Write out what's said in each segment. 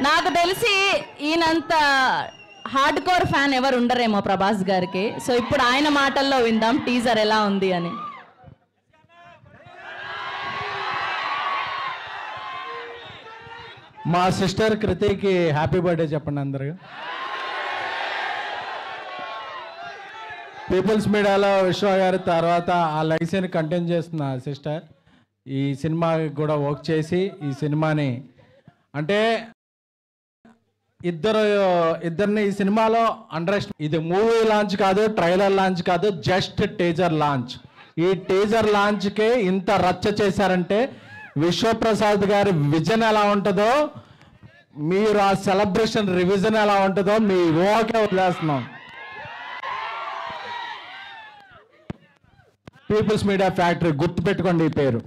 నాకు తెలిసి ఈయనంత hard core fan ఎవరు ఉండరేమో ప్రభాస్ గారికి. సో ఇప్పుడు ఆయన మాటల్లో విందాం టీజర్ ఎలా ఉంది అని. మా సిస్టర్ కృతికి హ్యాపీ బర్త్డే చెప్పండి అందరూ. పీపుల్స్ మీడియాలో విశ్వ గారి తర్వాత ఆ లెగసీని కంటిన్యూ చేస్తున్న సిస్టర్ ఈ సినిమాకి కూడా వర్క్ చేసి ఈ సినిమాని అంటే ఇద్దరిని ఈ సినిమాలో ఇది మూవీ లాంచ్ కాదు, ట్రైలర్ లాంచ్ కాదు, జస్ట్ టీజర్ లాంచ్. ఈ టీజర్ లాంచ్కే ఇంత రచ్చ చేశారంటే విశ్వప్రసాద్ గారి విజన్ ఎలా ఉంటుందో, మీరు ఆ సెలబ్రేషన్ రివిజన్ ఎలా ఉంటుందో మీ ఊహకే వదిలేస్తున్నాం. పీపుల్స్ మీడియా ఫ్యాక్టరీ గుర్తుపెట్టుకోండి ఈ పేరు.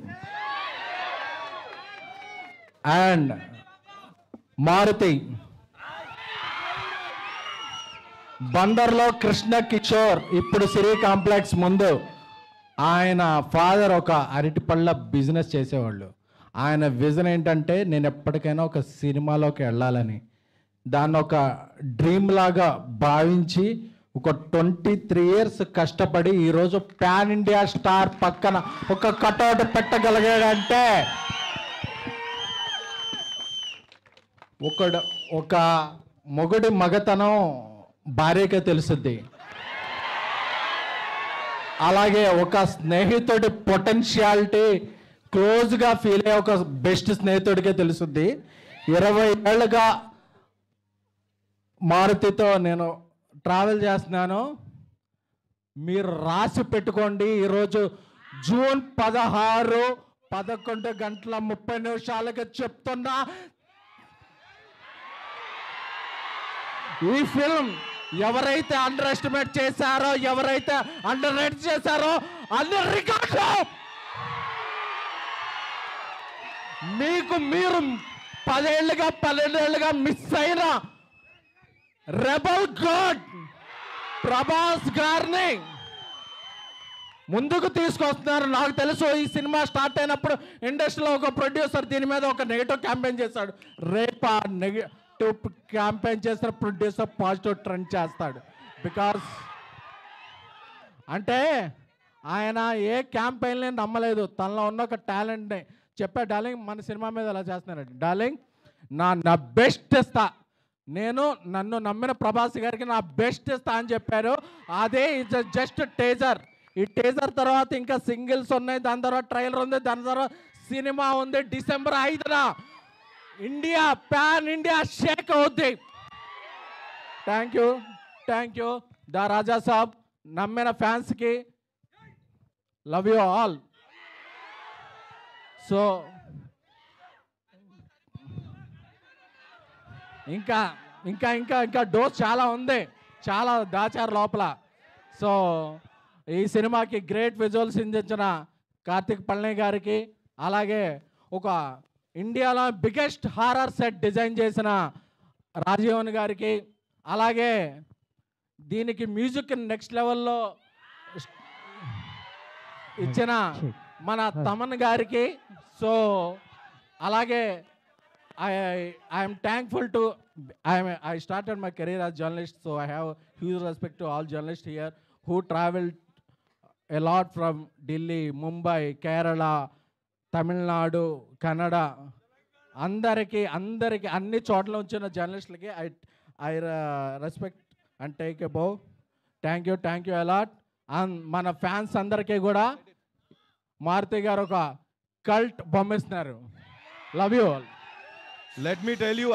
అండ్ మారుతి బందర్లో కృష్ణ కిషోర్ ఇప్పుడు సిరి కాంప్లెక్స్ ముందు ఆయన ఫాదర్ ఒక అరటిపళ్ళ బిజినెస్ చేసేవాళ్ళు. ఆయన విజన్ ఏంటంటే నేను ఎప్పటికైనా ఒక సినిమాలోకి వెళ్ళాలని, దాన్ని ఒక డ్రీమ్ లాగా భావించి ఒక 23 years కష్టపడి ఈరోజు పాన్ ఇండియా స్టార్ పక్కన ఒక కటౌట్ పెట్టగలిగాడంటే ఒక మొగుడి మగతనం భార్యకే తెలుస్తుంది. అలాగే ఒక స్నేహితుడి పొటెన్షియాలిటీ క్లోజ్గా ఫీల్ అయ్యే ఒక బెస్ట్ స్నేహితుడికే తెలుస్తుంది. 20 ఏళ్ళుగా మారుతితో నేను ట్రావెల్ చేస్తున్నాను. మీరు రాసి పెట్టుకోండి, ఈరోజు జూన్ 16 11:30 చెప్తున్నా, ఈ ఫిల్మ్ ఎవరైతే అండర్ ఎస్టిమేట్ చేశారో, ఎవరైతే అండర్ రేట్ చేశారో అన్ని రికార్డు మీకు మీరు 12 ఏళ్ళుగా మిస్ అయిన రెబల్ గాడ్ ప్రభాస్ గారిని ముందుకు తీసుకొస్తున్నారు. నాకు తెలుసు ఈ సినిమా స్టార్ట్ అయినప్పుడు ఇండస్ట్రీలో ఒక ప్రొడ్యూసర్ దీని మీద ఒక నెగిటివ్ క్యాంపెయిన్ చేశాడు. రేపు ఆ నెగిటివ్ క్యాంపెయిన్ చేసిన ప్రొడ్యూసర్ పాజిటివ్ ట్రెండ్ చేస్తాడు. బికాస్ అంటే ఆయన ఏ క్యాంపెయిన్ని నమ్మలేదు, తనలో ఉన్న ఒక టాలెంట్ని చెప్పా. డార్లింగ్ మన సినిమా మీద ఎలా చేస్తున్నాడు, డార్లింగ్ నా బెస్ట్ ఇస్తా, నేను నన్ను నమ్మిన ప్రభాస్ గారికి నా బెస్ట్ ఇస్తా అని చెప్పారు. అదే జస్ట్ టేజర్. ఈ టేజర్ తర్వాత ఇంకా సింగిల్స్ ఉన్నాయి, దాని తర్వాత ట్రైలర్ ఉంది, దాని తర్వాత సినిమా ఉంది. December 5న ఇండియా పాన్ ఇండియా షేక్ అవుద్ది. Thank you the Raja Saab. నమ్మిన ఫ్యాన్స్కి లవ్ యూ ఆల్. సో ఇంకా ఇంకా ఇంకా ఇంకా డోస్ చాలా ఉంది, చాలా దాచారు లోపల. సో ఈ సినిమాకి గ్రేట్ విజువల్స్ అందించిన కార్తిక్ పళని గారికి, అలాగే ఒక ఇండియాలో బిగ్గెస్ట్ హారర్ సెట్ డిజైన్ చేసిన రాజీవన్ గారికి, అలాగే దీనికి మ్యూజిక్ నెక్స్ట్ లెవెల్లో ఇచ్చిన మన తమన్ గారికి. సో అలాగే I'm thankful to I started my career as journalist, so I have huge respect to all journalists here who traveled a lot from Delhi, Mumbai, Kerala, Tamil Nadu, Kannada. అందరికీ అన్ని చోట్ల వచ్చిన జర్నలిస్టులకి I respect and take a bow. Thank you a lot. And మన fans అందరికీ కూడా మారుతి గారు ఒక cult బొమ్మిస్తున్నారు. Love you all. Let me tell you